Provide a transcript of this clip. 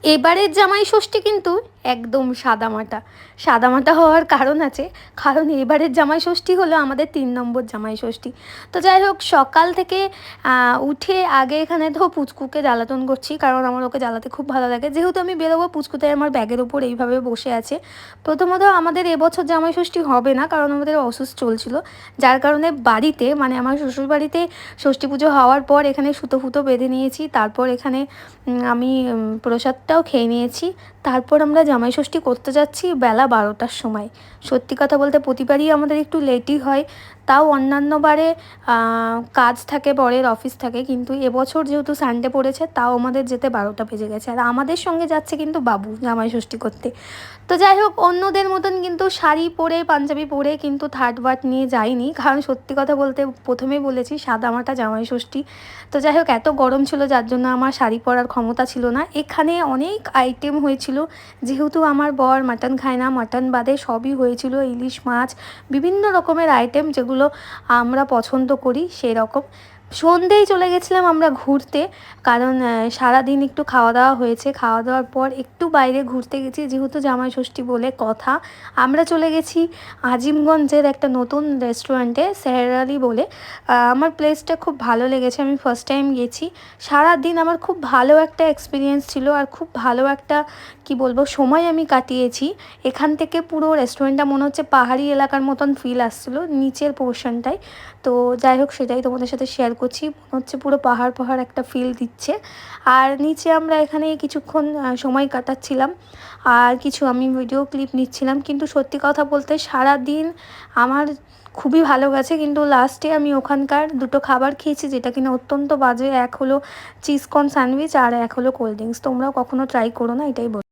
এবারের জামাই ষষ্ঠী কিন্তু একদম সাদামাটা। সাদামাটা হওয়ার কারণ আছে, কারণ এবারের জামাই ষষ্ঠী হলো আমাদের ৩ নম্বর জামাই ষষ্ঠী। তো যাই হোক, সকাল থেকে উঠে আগে এখানে তো পুচকুকে জ্বালাতন করছি, কারণ আমার ওকে জ্বালাতে খুব ভালো লাগে। যেহেতু আমি বেরোবো, পুচকুতে আমার ব্যাগের ওপর এইভাবে বসে আছে। প্রথমত আমাদের এবছর জামাই ষষ্ঠী হবে না, কারণ আমাদের অসুস্থ চলছিল, যার কারণে বাড়িতে মানে আমার শ্বশুরবাড়িতে ষষ্ঠী পুজো হওয়ার পর এখানে সুতো ফুতো বেঁধে নিয়েছি। তারপর এখানে আমি প্রসাদটাও খেয়ে নিয়েছি। তারপর আমরা জামাই ষষ্ঠী করতে যাচ্ছি বেলা 12টার সময়। সত্যি কথা বলতে প্রতিবারই আমাদের একটু লেটই হয়, তাও অন্যান্য বারে কাজ থাকে, বরের অফিস থাকে, কিন্তু এবছর যেহেতু সানডে পড়েছে তাও আমাদের যেতে 12টা বেজে গেছে। আর আমাদের সঙ্গে যাচ্ছে কিন্তু বাবু জামাই ষষ্ঠী করতে। তো যাই হোক, অন্যদের মতন কিন্তু শাড়ি পরে পাঞ্জাবি পরে কিন্তু থার্ড বাট নিয়ে যাইনি, কারণ সত্যি কথা বলতে প্রথমেই বলেছি সাদামাটা জামাই ষষ্ঠী। তো যাই হোক, এত গরম ছিল যার জন্য আমার শাড়ি পরার ক্ষমতা ছিল না। এখানে অনেক আইটেম হয়েছিল, যেহেতু আমার বর মাটন খায় না, মাটন বাদে সবই হয়েছিল, ইলিশ মাছ, বিভিন্ন রকমের আইটেম যেগুলো আমরা পছন্দ করি সেই রকম। সন্ধেই চলে গেছিলাম আমরা ঘুরতে, কারণ সারাদিন একটু খাওয়া দাওয়া হয়েছে। খাওয়া দাওয়ার পর একটু বাইরে ঘুরতে গেছি, যেহেতু জামাই ষষ্ঠী বলে কথা। আমরা চলে গেছি আজিমগঞ্জের একটা নতুন রেস্টুরেন্টে, সেহর আলী বলে। আমার প্লেসটা খুব ভালো লেগেছে, আমি ফার্স্ট টাইম গেছি। সারাদিন আমার খুব ভালো একটা এক্সপিরিয়েন্স ছিল, আর খুব ভালো একটা কি বলবো সময় আমি কাটিয়েছি। এখান থেকে পুরো রেস্টুরেন্টটা মনে হচ্ছে পাহাড়ি এলাকার মতন ফিল আসছিলো নিচের পোর্শনটায়। তো যাই হোক, সেটাই তোমাদের সাথে শেয়ার করছি। মনে হচ্ছে পুরো পাহাড় পাহাড় একটা ফিল দিচ্ছে। আর নিচে আমরা এখানে কিছুক্ষণ সময় কাটাচ্ছিলাম, আর কিছু আমি ভিডিও ক্লিপ নিচ্ছিলাম। কিন্তু সত্যি কথা বলতে সারা দিন আমার খুবই ভালো গেছে, কিন্তু লাস্টে আমি ওখানকার দুটো খাবার খেয়েছি যেটা কিনা অত্যন্ত বাজে। এক হলো চিজ কর্ন স্যান্ডউইচ, আর এক হলো কোল্ড ড্রিঙ্কস। তোমরাও কখনো ট্রাই করো না, এটাই বল।